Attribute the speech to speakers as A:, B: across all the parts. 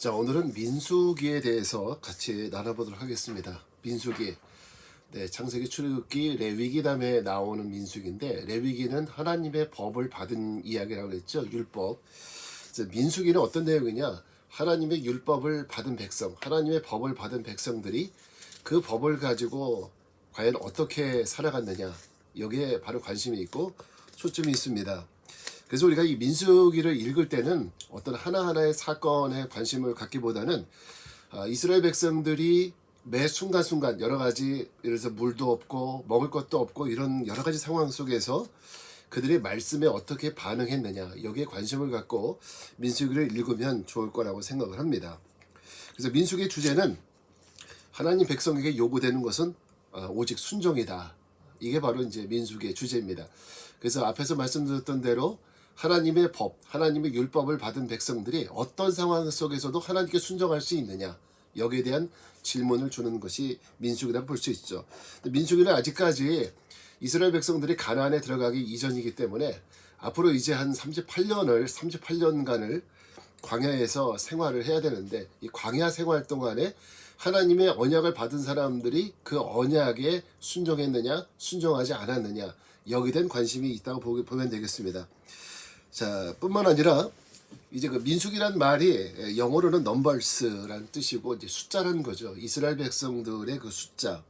A: 자, 오늘은 민수기에 대해서 같이 나눠보도록 하겠습니다. 민수기. 네, 창세기, 출애굽기, 레위기담에 나오는 민수기인데, 레위기는 하나님의 법을 받은 이야기라고 했죠. 율법. 그래서 민수기는 어떤 내용이냐? 하나님의 율법을 받은 백성, 하나님의 법을 받은 백성들이 그 법을 가지고 과연 어떻게 살아갔느냐, 여기에 바로 관심이 있고 초점이 있습니다. 그래서 우리가 이 민수기를 읽을 때는 어떤 하나하나의 사건에 관심을 갖기보다는 이스라엘 백성들이 매 순간순간 여러 가지, 예를 들어서 물도 없고 먹을 것도 없고 이런 여러 가지 상황 속에서 그들의 말씀에 어떻게 반응했느냐, 여기에 관심을 갖고 민수기를 읽으면 좋을 거라고 생각을 합니다. 그래서 민수기의 주제는 하나님 백성에게 요구되는 것은 오직 순종이다. 이게 바로 이제 민수기의 주제입니다. 그래서 앞에서 말씀드렸던 대로 하나님의 법, 하나님의 율법을 받은 백성들이 어떤 상황 속에서도 하나님께 순종할 수 있느냐, 여기에 대한 질문을 주는 것이 민수기라고 볼 수 있죠. 민수기는 아직까지 이스라엘 백성들이 가나안에 들어가기 이전이기 때문에 앞으로 이제 한 38년간을 광야에서 생활을 해야 되는데, 이 광야 생활 동안에 하나님의 언약을 받은 사람들이 그 언약에 순종했느냐, 순종하지 않았느냐, 여기에 대한 관심이 있다고 보면 되겠습니다. 자, 뿐만 아니라 이제 그 민수기란 말이 영어로는 넘버스라는 뜻이고 이제 숫자라는 거죠. 이스라엘 백성들의 그 숫자.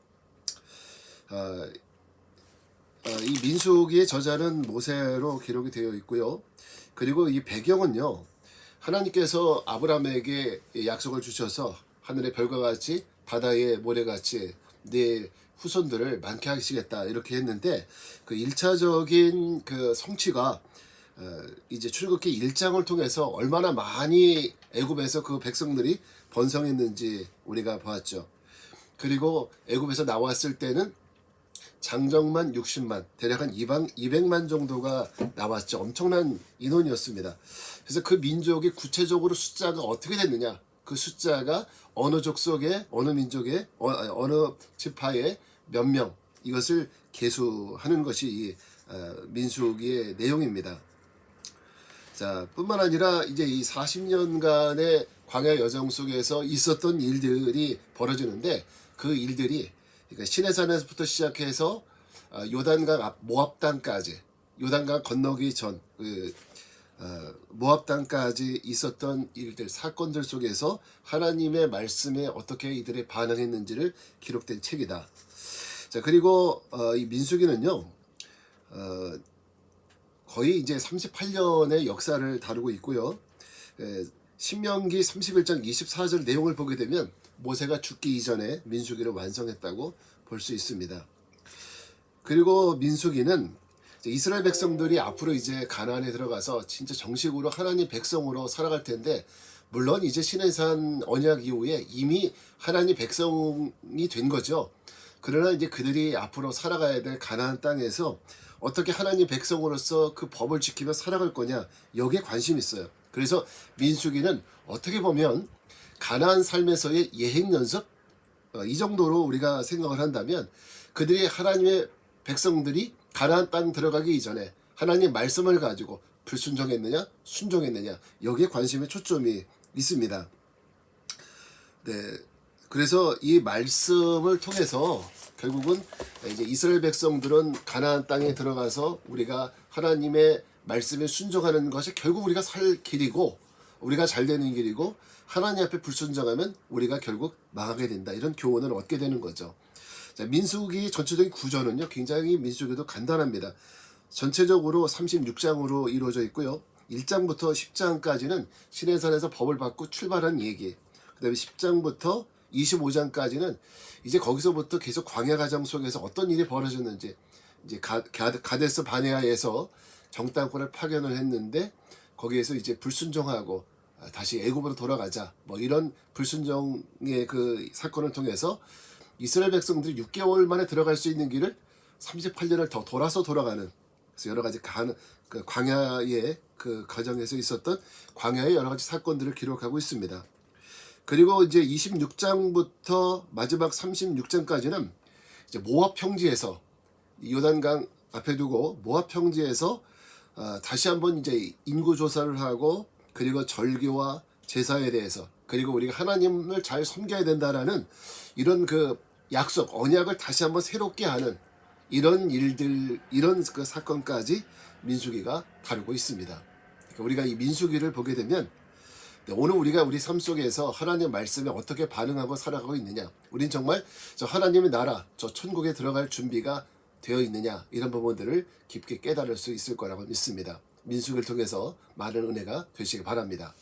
A: 이 민수기의 저자는 모세로 기록이 되어 있고요. 그리고 이 배경은요, 하나님께서 아브라함에게 약속을 주셔서 하늘의 별과 같이 바다의 모래같이 네 후손들을 많게 하시겠다 이렇게 했는데, 그 1차적인 그 성취가 이제 출애굽기 1장을 통해서 얼마나 많이 애굽에서 그 백성들이 번성했는지 우리가 보았죠. 그리고 애굽에서 나왔을 때는 장정만 60만, 대략 한 200만 정도가 나왔죠. 엄청난 인원이었습니다. 그래서 그 민족이 구체적으로 숫자가 어떻게 됐느냐, 그 숫자가 어느 족속의, 어느 민족의, 어느 지파의 몇 명, 이것을 계수하는 것이 이 민수기의 내용입니다. 자, 뿐만 아니라 이제 이 40년간의 광야 여정 속에서 있었던 일들이 벌어지는데, 그 일들이 그러니까 시내산에서부터 시작해서 요단강 앞 모압 땅까지, 요단강 건너기 전 모압 땅까지 있었던 일들, 사건들 속에서 하나님의 말씀에 어떻게 이들이 반응했는지를 기록된 책이다. 자, 그리고 이 민수기는요, 거의 이제 38년의 역사를 다루고 있고요. 신명기 31장 24절 내용을 보게 되면 모세가 죽기 이전에 민수기를 완성했다고 볼 수 있습니다. 그리고 민수기는 이스라엘 백성들이 앞으로 이제 가나안에 들어가서 진짜 정식으로 하나님 백성으로 살아갈 텐데, 물론 이제 시내산 언약 이후에 이미 하나님 백성이 된 거죠. 그러나 이제 그들이 앞으로 살아가야 될 가나안 땅에서 어떻게 하나님 백성으로서 그 법을 지키며 살아갈 거냐, 여기에 관심이 있어요. 그래서 민수기는 어떻게 보면 가나안 삶에서의 예행 연습, 이 정도로 우리가 생각을 한다면, 그들이 하나님의 백성들이 가나안 땅 들어가기 이전에 하나님의 말씀을 가지고 불순종했느냐, 순종했느냐, 여기에 관심의 초점이 있습니다. 네, 그래서 이 말씀을 통해서 결국은 이제 이스라엘 백성들은 가나안 땅에 들어가서 우리가 하나님의 말씀에 순종하는 것이 결국 우리가 살 길이고, 우리가 잘 되는 길이고, 하나님 앞에 불순종하면 우리가 결국 망하게 된다, 이런 교훈을 얻게 되는 거죠. 자, 민수기 전체적인 구조는요, 굉장히 민수기도 간단합니다. 전체적으로 36장으로 이루어져 있고요. 1장부터 10장까지는 시내산에서 법을 받고 출발한 얘기, 그 다음에 10장부터 25장까지는 이제 거기서부터 계속 광야 과정 속에서 어떤 일이 벌어졌는지, 이제 가데스 바네아에서 정탐꾼을 파견을 했는데 거기에서 이제 불순종하고 다시 애굽으로 돌아가자, 뭐 이런 불순종의 그 사건을 통해서 이스라엘 백성들이 6개월 만에 들어갈 수 있는 길을 38년을 더 돌아서 돌아가는, 그래서 여러 가지 그 광야의 그 과정에서 있었던 광야의 여러 가지 사건들을 기록하고 있습니다. 그리고 이제 26장부터 마지막 36장까지는 이제 모압 평지에서, 요단강 앞에 두고 모압 평지에서 다시 한번 이제 인구 조사를 하고, 그리고 절기와 제사에 대해서, 그리고 우리가 하나님을 잘 섬겨야 된다라는 이런 그 약속, 언약을 다시 한번 새롭게 하는 이런 일들, 이런 그 사건까지 민수기가 다루고 있습니다. 그러니까 우리가 이 민수기를 보게 되면 오늘 우리가 우리 삶 속에서 하나님의 말씀에 어떻게 반응하고 살아가고 있느냐, 우린 정말 저 하나님의 나라, 저 천국에 들어갈 준비가 되어 있느냐, 이런 부분들을 깊게 깨달을 수 있을 거라고 믿습니다. 민수기를 통해서 많은 은혜가 되시기 바랍니다.